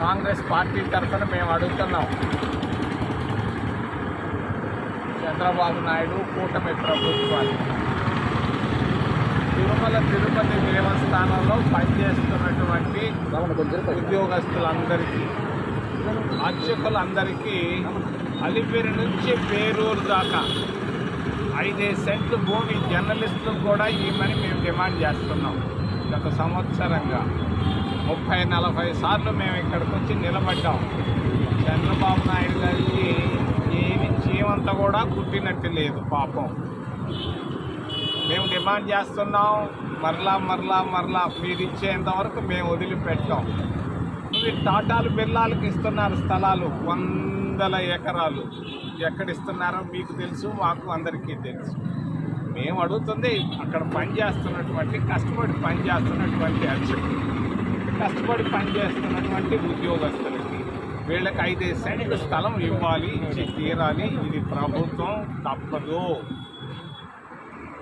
Congress party తరఫున మేము అడుగుతున్నాం. చంద్రబాబు నాయుడు కూటమి ప్రభుత్వాన్ని తిరుమల తిరుపతి దేవస్థానంలో పనిచేస్తున్నటువంటి ఉద్యోగస్తులందరికీ, అర్చకులందరికీ అలిపిరి నుంచి పేరూరు దాకా 5 సెంట్లు భూమి జర్నలిస్టులకు కూడా ఇవ్వమని మేము డిమాండ్ చేస్తున్నాం. గత సంవత్సరంగా 30-40 సార్లు మేము ఇక్కడికి వచ్చి నిలబడ్డాం. చంద్రబాబు నాయుడు గారికి ఏమి చీమంతా కూడా కుట్టినట్టు లేదు పాపం. మేము డిమాండ్ చేస్తున్నాం, మరలా మీరు ఇచ్చేంతవరకు మేము వదిలిపెట్టాం. మీరు టాటాలు బిర్లాలకు ఇస్తున్నారు స్థలాలు, 100 ఎకరాలు. ఎక్కడిస్తున్నారో మీకు తెలుసు, మాకు అందరికీ తెలుసు. మేము అడుగుతుంది అక్కడ కష్టపడి పనిచేస్తున్నటువంటి అర్చకులు, కష్టపడి పనిచేస్తున్నటువంటి ఉద్యోగస్తులకి, వీళ్ళకి 5 సెంట్లు స్థలం ఇవ్వాలి, ఇచ్చి తీరాలి. ఇది ప్రభుత్వం తప్పదు.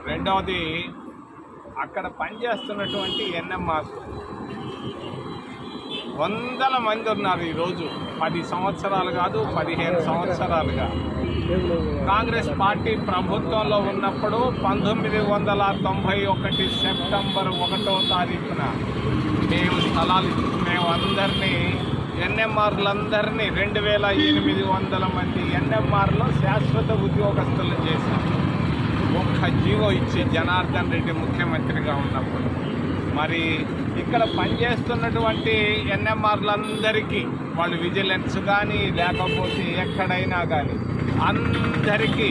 రెండవది, అక్కడ పనిచేస్తున్నటువంటి ఎన్ఎంఆర్ 100 మంది ఉన్నారు ఈరోజు. 10 సంవత్సరాలు కాదు, 15 సంవత్సరాలుగా. కాంగ్రెస్ పార్టీ ప్రభుత్వంలో ఉన్నప్పుడు 1991 సెప్టెంబర్ 1వ తారీఖున మేము అందరినీ ఎన్ఎంఆర్లందరినీ 2800 మంది ఎన్ఎంఆర్లో శాశ్వత ఉద్యోగస్తులు చేశాం. ఒక్క జీవో ఇచ్చి జనార్దన్ రెడ్డి ముఖ్యమంత్రిగా ఉన్నప్పుడు. మరి ఇక్కడ పనిచేస్తున్నటువంటి ఎన్ఎంఆర్లందరికీ, వాళ్ళు విజిలెన్స్ కానీ లేకపోతే ఎక్కడైనా కానీ అందరికీ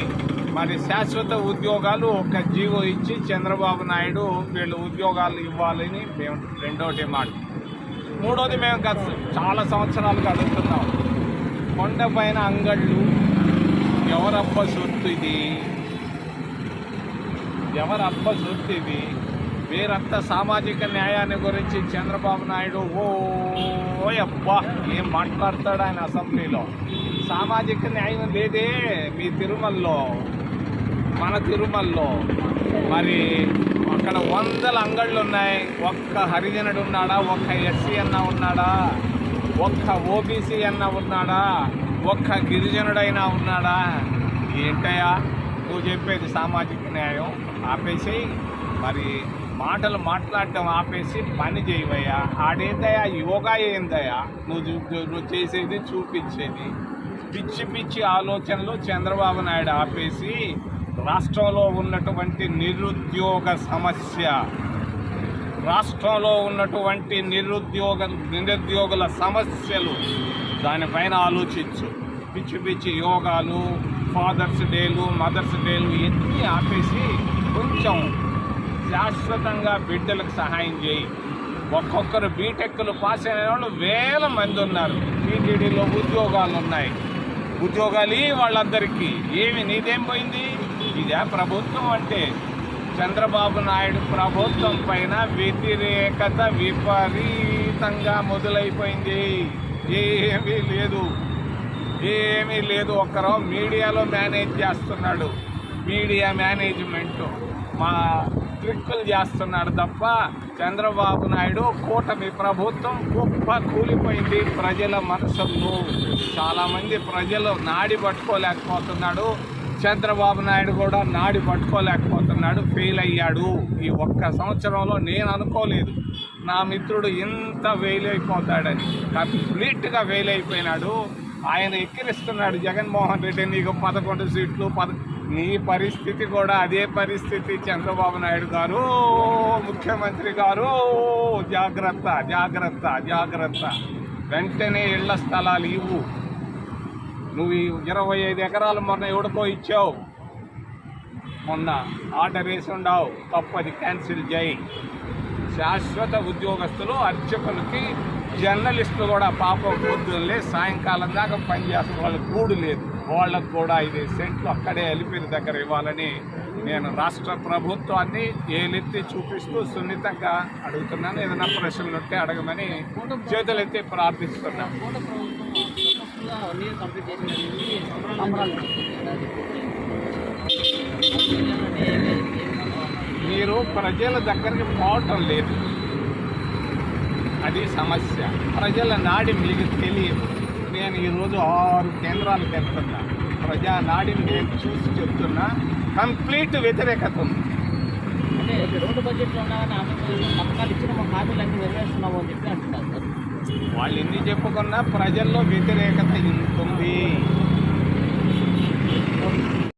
మరి శాశ్వత ఉద్యోగాలు ఒక్క జీవో ఇచ్చి చంద్రబాబు నాయుడు వీళ్ళు ఉద్యోగాలు ఇవ్వాలని మేము రెండో డిమాండ్. మూడోది, మేము గత చాలా సంవత్సరాలుగా అడుగుతున్నాం. కొండపైన అంగళ్ళు ఎవరబ్బ సొత్తు ఇది? వీరంతా సామాజిక న్యాయాన్ని గురించి చంద్రబాబు నాయుడు అబ్బా ఏం మాట్లాడతాడు ఆయన అసెంబ్లీలో. సామాజిక న్యాయం లేదే మీ తిరుమలలో, మన తిరుమలలో. మరి అక్కడ 100 అంగళ్ళు ఉన్నాయి. ఒక్క హరిజనుడు ఉన్నాడా? ఒక్క ఎస్సీ అన్న ఉన్నాడా? ఒక్క ఓబీసీ అన్న ఉన్నాడా? ఒక్క గిరిజనుడైనా ఉన్నాడా? ఏంటయ్యా నువ్వు చెప్పేది సామాజిక న్యాయం? ఆపేసి మరి మాటలు మాట్లాడటం ఆపేసి పని చేయవయ్యా. ఆడేందయ్యా యోగా? ఏందయ్యా నువ్వు చేసేది, చూపించేది? పిచ్చి ఆలోచనలు చంద్రబాబు నాయుడు ఆపేసి రాష్ట్రంలో ఉన్నటువంటి నిరుద్యోగుల సమస్యలు దానిపైన ఆలోచించు. పిచ్చి యోగాలు, ఫాదర్స్ డేలు, మదర్స్ డేలు ఎన్ని ఆపేసి కొంచెం శాశ్వతంగా బిడ్డలకు సహాయం చేయి. ఒక్కొక్కరు బీటెక్లు పాస్ అయిన వాళ్ళు 1000 మంది ఉన్నారు. టీటీడీలో ఉద్యోగాలు ఉన్నాయి. ఉద్యోగాలు వాళ్ళందరికీ ఏమి నీదేం పోయింది? ఇదే ప్రభుత్వం అంటే? చంద్రబాబు నాయుడు ప్రభుత్వం పైన వ్యతిరేకత విపరీతంగా మొదలైపోయింది. ఏమీ లేదు. ఒక్కరో మీడియాలో మేనేజ్ చేస్తున్నాడు, మీడియా మేనేజ్మెంటు మా ట్రిక్కులు చేస్తున్నాడు తప్ప చంద్రబాబు నాయుడు కూటమి ప్రభుత్వం కూలిపోయింది ప్రజల మనసుల్లో. చాలామంది ప్రజలు నాడి పట్టుకోలేకపోతున్నాడు. చంద్రబాబు నాయుడు కూడా నాడి పట్టుకోలేకపోతున్నాడు. ఫెయిల్ అయ్యాడు. ఈ ఒక్క సంవత్సరంలో నేను అనుకోలేదు నా మిత్రుడు ఇంత ఫెయిల్ అయిపోతాడని. కంప్లీట్గా ఫెయిల్ అయిపోయినాడు. ఆయన ఎక్కిరిస్తున్నాడు జగన్మోహన్ రెడ్డి, నీకు 11 సీట్లు. నీ పరిస్థితి కూడా అదే పరిస్థితి. చంద్రబాబు నాయుడు గారు, ముఖ్యమంత్రి గారు, జాగ్రత్త. వెంటనే ఇళ్ల స్థలాలు ఇవ్వు. నువ్వు 25 ఎకరాలు మొన్న ఎవడికో ఇచ్చావు, మొన్న ఆర్డర్ వేసి ఉండవు, తప్పది క్యాన్సిల్ చేయి. శాశ్వత ఉద్యోగస్తులు, అర్చకులకి, జర్నలిస్టులు కూడా పాపం పొద్దున్నే సాయంకాలం దాకా పనిచేస్తున్న వాళ్ళకి కూడు లేదు. వాళ్ళకు కూడా 5 సెంట్లు అక్కడే అలిపిరి దగ్గర ఇవ్వాలని నేను రాష్ట్ర ప్రభుత్వాన్ని ఏలెత్తి చూపిస్తూ సున్నితంగా అడుగుతున్నాను. ఏదైనా ప్రశ్నలు ఉంటే అడగమని చేతులెత్తి ప్రార్థిస్తున్నాను. మీరు ప్రజల దగ్గరికి పోవటం లేదు. అది సమస్య. ప్రజల నాడి మీకు తెలియదు. నేను ఈరోజు 6 కేంద్రాలకు వెళ్తున్నా. ప్రజా నాడిని నేను చూసి చెప్తున్నా, కంప్లీట్ వ్యతిరేకత ఉంది. అంటే 2 బడ్జెట్లో ఉన్నాయని ఆంధ్రప్రదేశ్ పథకాలు ఇచ్చిన హామీలు అన్ని నెరవేరుస్తున్నాము అని చెప్పి అంటున్నారు సార్. వాళ్ళు ఎన్ని చెప్పుకున్నా ప్రజల్లో వ్యతిరేకత ఇంత ఉంది.